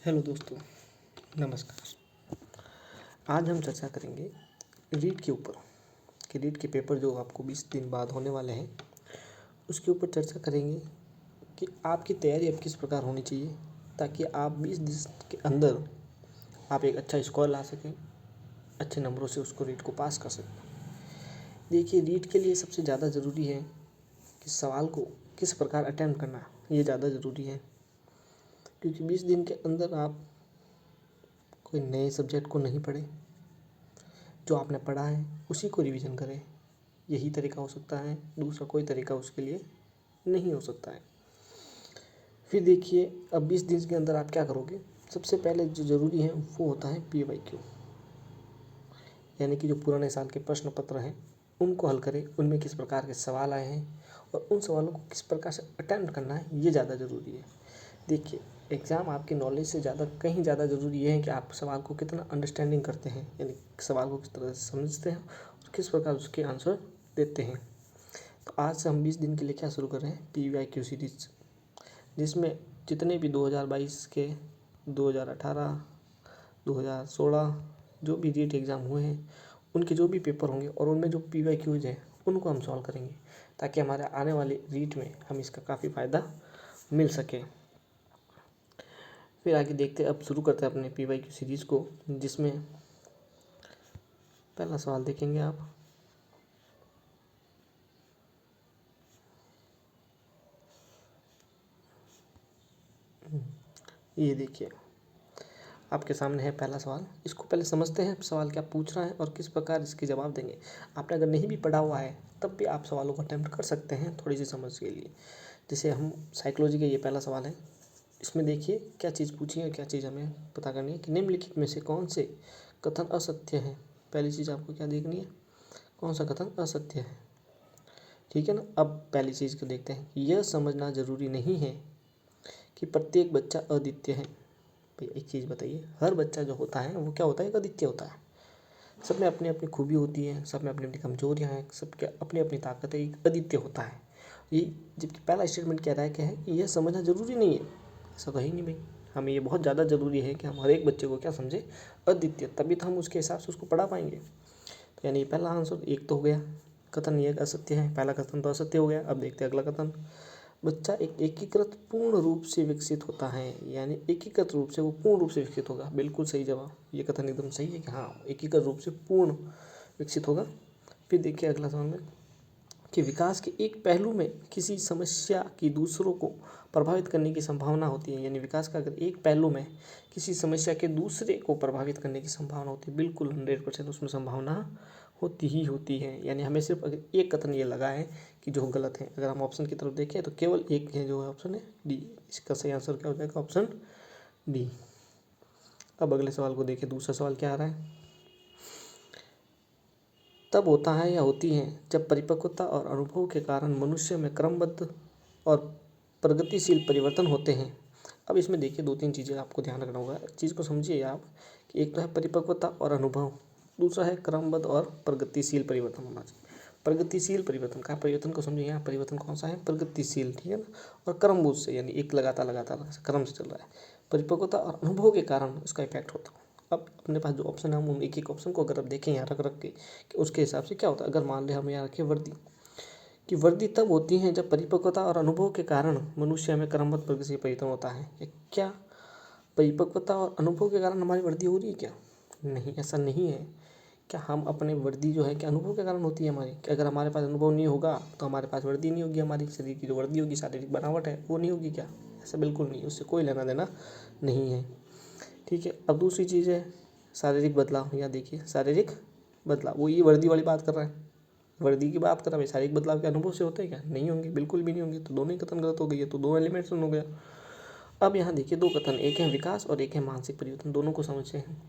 Hello दोस्तों, नमस्कार। आज हम चर्चा करेंगे रीट के ऊपर कि रीट के पेपर जो आपको 20 दिन बाद होने वाले हैं उसके ऊपर चर्चा करेंगे कि आपकी तैयारी अब किस प्रकार होनी चाहिए ताकि आप 20 दिन के अंदर आप एक अच्छा स्कोर ला सकें, अच्छे नंबरों से उसको रीट को पास कर सकें। देखिए, रीट के लिए सबसे ज़्यादा ज़रूरी है कि सवाल को किस प्रकार अटेम्प्ट करना, ये ज़्यादा ज़रूरी है, क्योंकि 20 दिन के अंदर आप कोई नए सब्जेक्ट को नहीं पढ़े, जो आपने पढ़ा है उसी को रिवीजन करें। यही तरीका हो सकता है, दूसरा कोई तरीका उसके लिए नहीं हो सकता है। फिर देखिए, अब 20 दिन के अंदर आप क्या करोगे। सबसे पहले जो ज़रूरी है वो होता है PYQ, यानी कि जो पुराने साल के प्रश्न पत्र हैं उनको हल करें, उनमें किस प्रकार के सवाल आए हैं और उन सवालों को किस प्रकार से अटेम्प्ट करना है, ये ज़्यादा ज़रूरी है। देखिए, एग्ज़ाम आपकी नॉलेज से ज़्यादा कहीं ज़्यादा ज़रूरी ये है कि आप सवाल को कितना अंडरस्टैंडिंग करते हैं, यानी सवाल को किस तरह से समझते हैं और किस प्रकार उसके आंसर देते हैं। तो आज से हम 20 दिन के लिए क्या शुरू कर रहे हैं, PYQ सीरीज, जिसमें जितने भी 2022 के, 2018, 2016 जो भी रीट एग्ज़ाम हुए हैं उनके जो भी पेपर होंगे और उनमें जो PYQs हैं उनको हम सॉल्व करेंगे ताकि हमारे आने वाले रीट में हम इसका काफ़ी फ़ायदा मिल सके। फिर आगे देखते हैं, अब शुरू करते हैं अपने PYQ सीरीज़ को, जिसमें पहला सवाल देखेंगे आप। ये देखिए, आपके सामने है पहला सवाल। इसको पहले समझते हैं सवाल क्या पूछ रहा है और किस प्रकार इसके जवाब देंगे। आपने अगर नहीं भी पढ़ा हुआ है तब भी आप सवालों को अटेम्प्ट कर सकते हैं थोड़ी सी समझ के लिए। जैसे हम साइकोलॉजी का ये पहला सवाल है, इसमें देखिए क्या चीज़ पूछी है, क्या चीज़ हमें पता करनी है कि निम्नलिखित में से कौन से कथन असत्य है। पहली चीज़ आपको क्या देखनी है, कौन सा कथन असत्य है, ठीक है ना। अब पहली चीज़ को देखते हैं, यह समझना जरूरी नहीं है कि प्रत्येक बच्चा अद्वितीय है। भाई एक चीज़ बताइए, हर बच्चा जो होता है वो क्या होता है, एक अद्वितीय होता है। सब में अपनी अपनी खूबी होती है, सब में अपनी अपनी कमजोरियाँ हैं, सबके अपनी अपनी ताकत है, एक अद्वितीय होता है ये। जबकि पहला स्टेटमेंट कह रहा है क्या है, यह समझना जरूरी नहीं है। ऐसा तो ही नहीं भाई, हमें ये बहुत ज़्यादा ज़रूरी है कि हम हर एक बच्चे को क्या समझे, अद्वितीय, तभी तो हम उसके हिसाब से उसको पढ़ा पाएंगे। तो यानी पहला आंसर एक तो हो गया, कथन ये असत्य है, पहला कथन तो असत्य हो गया। अब देखते हैं अगला कथन, बच्चा एक एकीकृत पूर्ण रूप से विकसित होता है, यानी एकीकृत रूप से वो पूर्ण रूप से विकसित होगा। बिल्कुल सही जवाब, ये कथन एकदम सही है कि हाँ, एकीकृत रूप से पूर्ण विकसित होगा। फिर देखिए अगला सवाल में कि विकास के एक पहलू में किसी समस्या की दूसरों को प्रभावित करने की संभावना होती है, यानी विकास का अगर एक पहलू में किसी समस्या के दूसरे को प्रभावित करने की संभावना होती है, बिल्कुल 100% उसमें संभावना होती ही होती है। यानी हमें सिर्फ अगर एक कथन ये लगा है कि जो गलत है, अगर हम ऑप्शन की तरफ देखें तो केवल एक है जो है ऑप्शन है डी। इसका सही आंसर क्या हो जाएगा, ऑप्शन डी। अब अगले सवाल को देखिए, दूसरा सवाल क्या आ रहा है, तब होता है या होती है जब परिपक्वता और अनुभव के कारण मनुष्य में क्रमबद्ध और प्रगतिशील परिवर्तन होते हैं। अब इसमें देखिए दो तीन चीज़ें आपको ध्यान रखना होगा, चीज़ को समझिए आप कि एक तो है परिपक्वता और अनुभव, दूसरा है क्रमबद्ध और प्रगतिशील परिवर्तन होना चाहिए। प्रगतिशील परिवर्तन का परिवर्तन को समझिए, यहाँ परिवर्तन कौन सा है, प्रगतिशील, ठीक है ना। और क्रमबद्ध से यानी एक लगातार लगातार क्रम से चल रहा है। परिपक्वता और अनुभव के कारण उसका इफेक्ट होता है। अब अपने पास जो ऑप्शन है हम उन एक एक ऑप्शन को अगर आप देखें यहाँ रख रख के कि उसके हिसाब से क्या होता है। अगर मान लें हम यहाँ रखें वर्दी, कि वर्दी तब होती है जब परिपक्वता और अनुभव के कारण मनुष्य में क्रमबद्ध प्रगति से परिवर्तन होता है। क्या परिपक्वता और अनुभव के कारण हमारी वृद्धि हो रही है क्या, नहीं, ऐसा नहीं है। क्या हम अपने वृद्धि जो है क्या अनुभव के कारण होती है हमारी, कि अगर हमारे पास अनुभव नहीं होगा तो हमारे पास वृद्धि नहीं होगी, हमारी शरीर की जो वृद्धि होगी, शारीरिक बनावट है वो नहीं होगी क्या, ऐसा बिल्कुल नहीं, उससे कोई लेना देना नहीं है, ठीक है। अब दूसरी चीज़ है शारीरिक बदलाव, या देखिए शारीरिक बदलाव, वो ये वर्दी वाली बात कर रहा है, वर्दी की बात कर रहा है। शारीरिक बदलाव के अनुभव से होते हैं क्या, नहीं होंगे, बिल्कुल भी नहीं होंगे। तो दोनों ही कथन गलत हो गई है, तो दो एलिमेंट्स हो गया। अब यहाँ देखिए दो कथन, एक है विकास और एक है मानसिक परिवर्तन, दोनों को समझते हैं।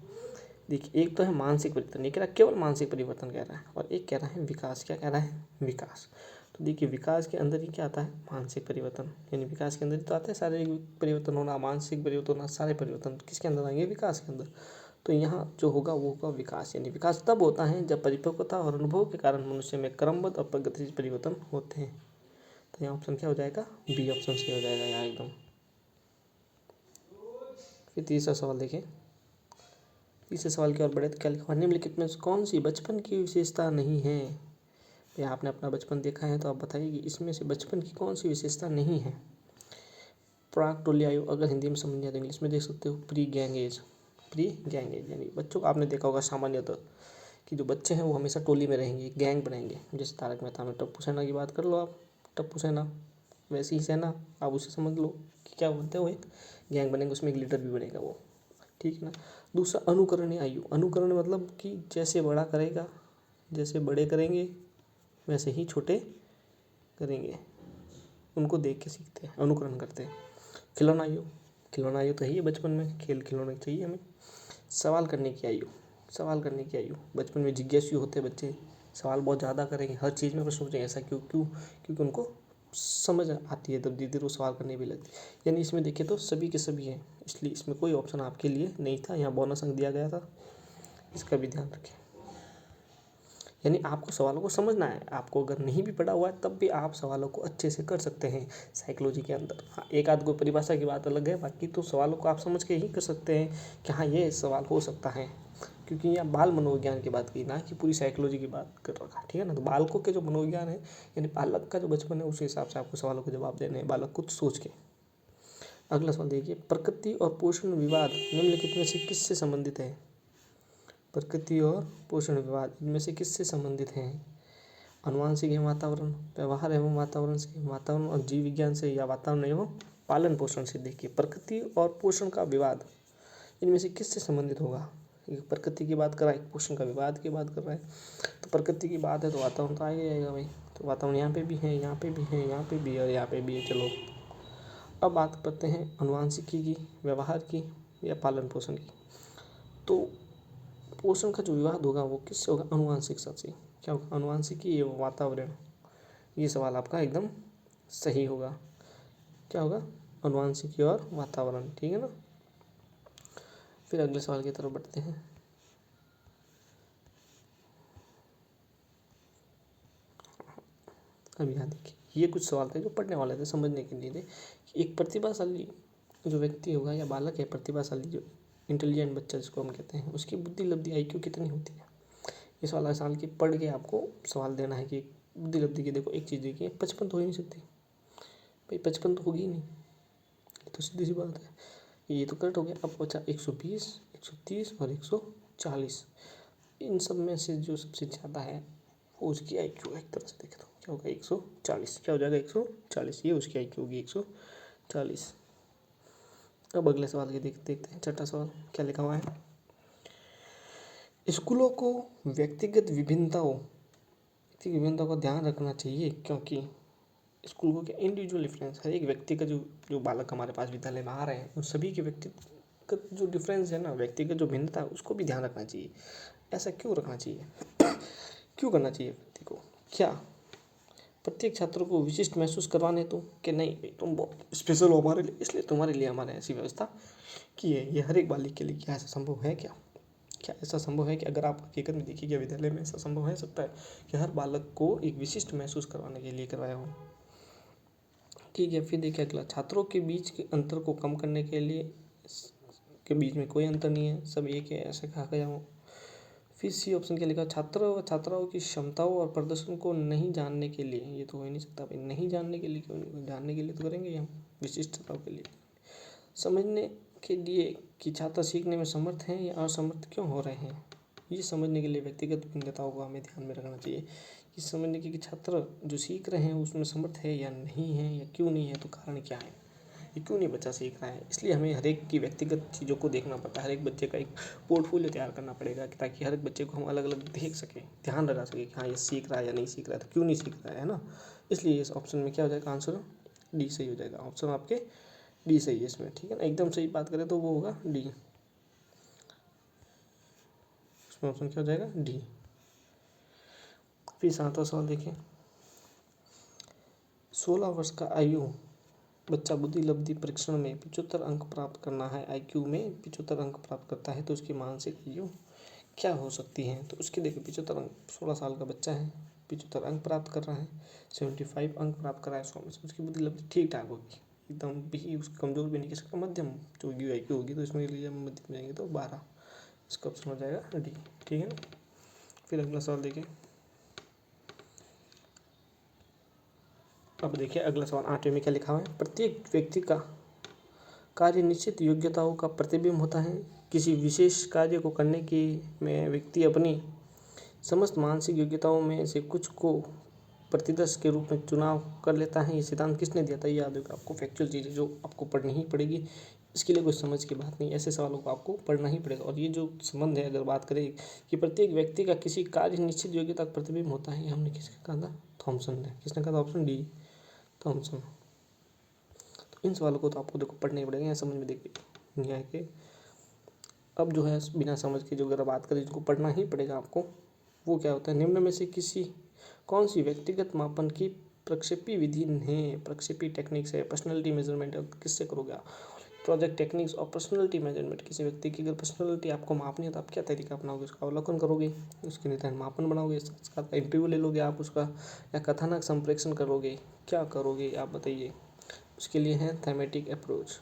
देखिए एक तो है मानसिक परिवर्तन, ये कह रहा है केवल मानसिक परिवर्तन कह रहा है, और एक कह रहा है विकास, क्या कह रहा है, विकास। तो देखिए विकास के अंदर ही क्या आता है, मानसिक परिवर्तन, यानी विकास के अंदर ही तो आता है शारीरिक परिवर्तन होना, मानसिक परिवर्तन होना, सारे परिवर्तन किसके अंदर आएंगे, विकास के अंदर। तो यहाँ जो होगा वो होगा विकास, यानी विकास तब होता है जब परिपक्वता और अनुभव के कारण मनुष्य में क्रमबद्ध और प्रगतिशील परिवर्तन होते हैं। तो यहाँ ऑप्शन क्या हो जाएगा, बी ऑप्शन सही हो जाएगा यहाँ एकदम। फिर तीसरा सवाल देखें। तीसरे सवाल की ओर बढ़े तो क्या लिखा हुआ है, निम्नलिखित में से कौन सी बचपन की विशेषता नहीं है। या आपने अपना बचपन देखा है तो आप बताइए कि इसमें से बचपन की कौन सी विशेषता नहीं है। प्राक टोली आयु, अगर हिंदी में समझ नहीं आता इंग्लिश में देख सकते हो, pre gang as. Pre gang as यानी बच्चों को आपने देखा होगा सामान्यतः कि जो बच्चे हैं वो हमेशा टोली में रहेंगे, गैंग बनाएंगे। जैसे तारक मेहता में टप्पू सेना की बात कर लो आप, टप्पू सेना वैसी ही सेना, आप उसे समझ लो कि क्या बोलते हैं, वो एक गैंग बनेंगे, उसमें एक लीडर भी बनेगा वो, ठीक है ना। दूसरा अनुकरणीय आयु, अनुकरण मतलब कि जैसे बड़ा करेगा, जैसे बड़े करेंगे वैसे ही छोटे करेंगे, उनको देख के सीखते हैं, अनुकरण करते हैं। खिलौना आयु, खिलौना आयु तो है ही बचपन में, खेल खिलौने चाहिए हमें। सवाल करने की आयु, सवाल करने की आयु, बचपन में जिज्ञासु होते हैं बच्चे, सवाल बहुत ज़्यादा करेंगे, हर चीज़ में प्रश्न पूछेंगे, ऐसा क्यों क्यों, क्योंकि उनको समझ आती है, तब धीरे धीरे वो सवाल करने भी लगती है। यानी इसमें देखें तो सभी के सभी हैं, इसलिए इसमें कोई ऑप्शन आपके लिए नहीं था, यहाँ बोनस अंक दिया गया था, इसका भी ध्यान रखें। यानी आपको सवालों को समझना है, आपको अगर नहीं भी पढ़ा हुआ है तब भी आप सवालों को अच्छे से कर सकते हैं साइकोलॉजी के अंदर। हाँ, एक आध कोई परिभाषा की बात अलग है, बाकी तो सवालों को आप समझ के ही कर सकते हैं कि हाँ ये सवाल हो सकता है, क्योंकि यहाँ बाल मनोविज्ञान की बात की, ना कि पूरी साइकोलॉजी की बात कर रखा है, ठीक है ना। तो बालकों के जो मनोविज्ञान है, यानी बालक का जो बचपन है, उस हिसाब से आपको सवालों के जवाब देने हैं, बालक कुछ सोच के। अगला सवाल देखिए, प्रकृति और पोषण विवाद निम्नलिखित में से किससे संबंधित है। प्रकृति और पोषण विवाद इनमें से किससे संबंधित हैं। आनुवांशिक एवं वातावरण, व्यवहार एवं वातावरण से, वातावरण और जीव विज्ञान से, या वातावरण एवं पालन पोषण से। देखिए प्रकृति और पोषण का विवाद इनमें से किससे संबंधित होगा। एक प्रकृति की बात कर रहा है, एक पोषण का विवाद की बात कर रहा है। तो प्रकृति की बात है तो वातावरण तो आएगा आएगा भाई, तो वातावरण यहाँ पे भी है, यहाँ पे भी है, यहाँ पे भी है और यहाँ पे भी है। चलो अब बात करते हैं आनुवांशिकी की, व्यवहार की या पालन पोषण की। तो पोषण का जो विवाद होगा वो किससे होगा, आनुवांशिकता से। क्या होगा, आनुवांशिकी एवं वातावरण। ये सवाल आपका एकदम सही होगा। क्या होगा, आनुवांशिकी और वातावरण, ठीक है ना। फिर अगले सवाल की तरफ बढ़ते हैं। अब यहाँ देखिए, ये कुछ सवाल थे जो पढ़ने वाले थे, समझने के लिए थे कि एक प्रतिभाशाली जो व्यक्ति होगा या बालक है, प्रतिभाशाली जो इंटेलिजेंट बच्चा जिसको हम कहते हैं, उसकी बुद्धि लब्धि IQ कितनी होती है। ये सवाल साल की पढ़ के आपको सवाल देना है कि बुद्धि लब्धि की। देखो एक चीज़ देखिए, 55 तो हो ही नहीं सकती भाई, 55 तो होगी ही नहीं, ये तो सीधी सी बात है। ये तो करेक्ट हो गया। अब बचा 120, 130 और 140। इन सब में से जो सबसे ज़्यादा है वो उसकी IQ है। एक तरह से देखें तो क्या होगा, 140। क्या हो जाएगा, 140। ये उसकी IQ होगी 140। अब अगले सवाल के देखते हैं। छठा सवाल क्या लिखा हुआ है, स्कूलों को व्यक्तिगत विभिन्नताओं का ध्यान रखना चाहिए, क्योंकि स्कूलों के इंडिविजुअल डिफरेंस, हर एक व्यक्ति का जो बालक हमारे पास विद्यालय में आ रहे हैं उन सभी के व्यक्तिगत जो डिफरेंस है ना, व्यक्तिगत जो भिन्नता है उसको भी ध्यान रखना चाहिए। ऐसा क्यों रखना चाहिए क्यों करना चाहिए व्यक्ति को, क्या प्रत्येक छात्र को विशिष्ट महसूस करवाने तो कि नहीं भाई तुम बहुत स्पेशल हो हमारे लिए, इसलिए तुम्हारे लिए हमारे ऐसी व्यवस्था की है। ये हर एक बालिक के लिए क्या ऐसा संभव है, क्या क्या ऐसा संभव है कि अगर आप हकीकत में देखिए विद्यालय में ऐसा संभव है सकता है कि हर बालक को एक विशिष्ट महसूस करवाने के लिए करवाया हो। ठीक है, फिर देखिए अगला, छात्रों के बीच के अंतर को कम करने के लिए, के बीच में कोई अंतर नहीं है, सब एक है, ऐसे कहा गया हो। फिर सी ऑप्शन क्या लिखा, छात्रों व छात्राओं की क्षमताओं और प्रदर्शन को नहीं जानने के लिए। ये तो हो ही नहीं सकता भाई, नहीं जानने के लिए क्यों नहीं, जानने के लिए तो करेंगे हम, विशिष्टताओं के लिए। समझने के लिए कि छात्र सीखने में समर्थ हैं या असमर्थ क्यों हो रहे हैं, ये समझने के लिए व्यक्तिगत भिन्नताओं को हमें ध्यान में रखना चाहिए। कि समझने की कि छात्र जो सीख रहे हैं उसमें समर्थ है या नहीं है, या क्यों नहीं है, तो कारण क्या है, ये क्यों नहीं बच्चा सीख रहा है। इसलिए हमें हर एक की व्यक्तिगत चीज़ों को देखना पड़ता है, हर एक बच्चे का एक पोर्टफोलियो तैयार करना पड़ेगा ताकि हर एक बच्चे को हम अलग अलग देख सकें, ध्यान लगा सकें कि हाँ ये सीख रहा है या नहीं सीख रहा है, तो क्यों नहीं सीख रहा है ना। इसलिए इस ऑप्शन में क्या हो जाएगा, आंसर डी सही हो जाएगा। ऑप्शन आपके डी सही है इसमें, ठीक है ना। एकदम सही बात करें तो वो होगा डी, इसमें ऑप्शन क्या हो जाएगा, डी। फिर 7वां सवाल देखिए, 16 वर्ष का आयु बच्चा बुद्धि लब्धि परीक्षण में 75 अंक प्राप्त करना है, IQ में 75 अंक प्राप्त करता है, तो उसकी मानसिक आयु क्या हो सकती है। तो उसके देखिए 75 अंक, 16 साल का बच्चा है, 75 अंक प्राप्त कर रहा है, 75 अंक प्राप्त कर रहा है 100 में से, उसकी बुद्धि लब्धि ठीक ठाक होगी, एकदम भी उसकी कमज़ोर भी नहीं कह सकता, मध्यम जो IQ होगी, तो इसमें लिए मध्यम में जाएंगे तो 12, इसका ऑप्शन हो जाएगा डी। ठीक है ना। फिर अगला सवाल देखिए। अब देखिए अगला सवाल 8वें में क्या लिखा हुआ है। प्रत्येक व्यक्ति का कार्य निश्चित योग्यताओं का प्रतिबिंब होता है। किसी विशेष कार्य को करने की में व्यक्ति अपनी समस्त मानसिक योग्यताओं में से कुछ को प्रतिदर्श के रूप में चुनाव कर लेता है। ये सिद्धांत किसने दिया था? ये याद होगा आपको, फैक्चुअल चीज़ है जो आपको पढ़नी ही पड़ेगी, इसके लिए कोई समझ की बात नहीं, ऐसे सवालों को आपको पढ़ना ही पड़ेगा। और ये जो संबंध है, अगर बात करें कि प्रत्येक व्यक्ति का किसी कार्य निश्चित योग्यता का प्रतिबिंब होता है, ये हमने किसने कहा था? थॉमसन ने। किसने कहा था? Option D, Thomson. तो इन सवालों को तो आपको देखो पढ़ने ही पड़ेंगे, या समझ में देखिए नहीं आए के। अब जो है बिना समझ के जो अगर बात करें, जिनको पढ़ना ही पड़ेगा आपको, वो क्या होता है? निम्न में से कौन सी व्यक्तिगत मापन की प्रक्षेपी विधि है? प्रक्षेपी टेक्निक्स है, पर्सनैलिटी मेजरमेंट है, किससे करोगे आप? प्रोजेक्ट टेक्निक्स और पर्सनैलिटी मेजरमेंट। किसी व्यक्ति की अगर पर्सनैलिटी आपको मापनी है तो आप क्या तरीका अपनाओगे? उसका अवलोकन करोगे, उसके निर्धारण मापन बनाओगे, उसका इंटरव्यू ले लोगे आप उसका, या कथानक संप्रेषण करोगे, क्या करोगे आप बताइए? उसके लिए है थैमेटिक अप्रोच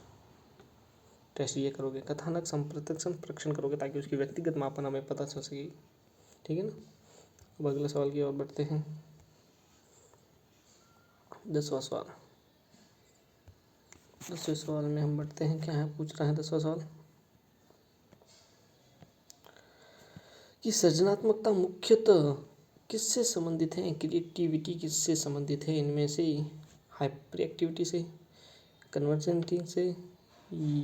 टेस्ट, ये करोगे। कथानक संप्रेषण करोगे ताकि उसकी व्यक्तिगत मापन हमें पता चल सके। ठीक है ना। अब अगले सवाल की ओर बढ़ते हैं। 10वां सवाल। 10वें सवाल में हम बढ़ते हैं, क्या है पूछ रहा है 10वां सवाल कि सृजनात्मकता मुख्यतः किससे संबंधित है? क्रिएटिविटी किससे संबंधित है? इनमें से हाइपर एक्टिविटी से, कन्वर्जेंटी से,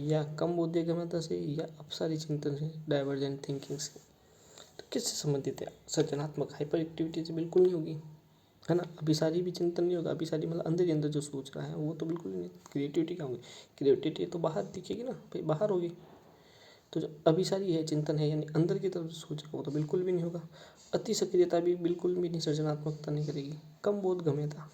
या कम बोधगम्यता से, या अपसारी चिंतन से, डाइवर्जेंट थिंकिंग से। तो किससे संबंधित है? सृजनात्मक हाइपर एक्टिविटी से बिल्कुल नहीं होगी, है ना। अभिसारी भी चिंतन नहीं होगा। अभिसारी मतलब अंदर ही अंदर जो सोच रहा है वो तो बिल्कुल ही नहीं। क्रिएटिविटी क्या होगी? क्रिएटिविटी तो बाहर दिखेगी ना भाई, बाहर होगी। तो जो अभिसारी है, चिंतन है, यानी अंदर की तरफ सोच वो तो बिल्कुल भी नहीं होगा। अति सक्रियता भी बिल्कुल भी नहीं, सृजनात्मकता नहीं करेगी। कम बोधगम्यता,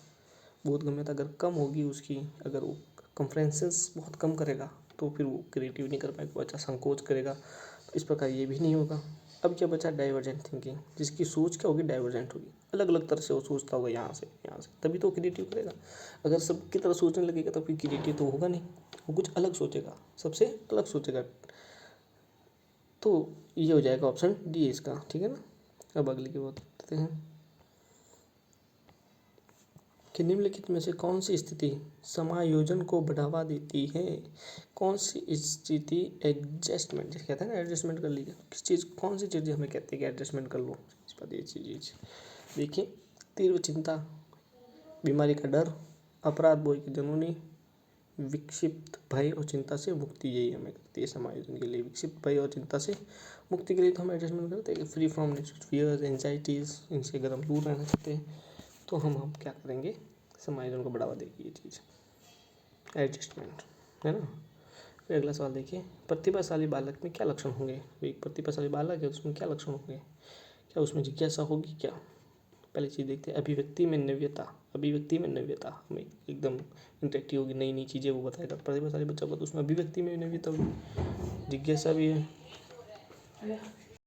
बोधगम्यता अगर कम होगी उसकी, अगर वो कॉन्फ्रेंसेस बहुत कम करेगा तो फिर वो क्रिएटिव नहीं कर पाएगा, वो अच्छा संकोच करेगा, तो इस प्रकार ये भी नहीं होगा। अब क्या बचा? डाइवर्जेंट थिंकिंग, जिसकी सोच क्या होगी? डाइवर्जेंट होगी, अलग अलग तरह से वो सोचता होगा, यहाँ से तभी तो क्रिएटिव करेगा। अगर सबकी तरह सोचने लगेगा तो फिर क्रिएटिव तो होगा नहीं, वो कुछ अलग सोचेगा, सबसे अलग सोचेगा। तो ये हो जाएगा ऑप्शन डी इसका। ठीक है ना। अब अगले की बात करते हैं कि निम्नलिखित में से कौन सी स्थिति समायोजन को बढ़ावा देती है? कौन सी स्थिति एडजस्टमेंट, जिसे कहते हैं ना एडजस्टमेंट कर लीजिए, किस चीज़, कौन सी चीज़ हमें कहते हैं कि एडजस्टमेंट कर लो? इस बात ये चीज़ देखिए, तीव्र चिंता, बीमारी का डर, अपराध बोध की जनूनी, विक्षिप्त भय और चिंता से मुक्ति, यही हमें करती है समायोजन के लिए। विक्षिप्त भय और चिंता से मुक्ति के लिए तो हम एडजस्टमेंट करते हैं कि फ्री फ्रॉम फियर्स एंजाइटीज़, इनसे अगर हम दूर रहना चाहते हैं तो हम क्या करेंगे? समायोजन को बढ़ावा देगी ये चीज़, एडजस्टमेंट, है ना। फिर अगला सवाल देखिए, प्रतिभाशाली बालक में क्या लक्षण होंगे? एक प्रतिभाशाली बालक है, उसमें क्या लक्षण होंगे? क्या उसमें जिज्ञासा होगी क्या? पहली चीज़ देखते हैं, अभिव्यक्ति में नव्यता। अभिव्यक्ति में नव्यता हमें एकदम इंटरेक्टिव होगी, नई नई चीज़ें वो बताएगा। प्रतिभाशाली बच्चा होगा तो उसमें अभिव्यक्ति में नव्यता होगी, जिज्ञासा भी है,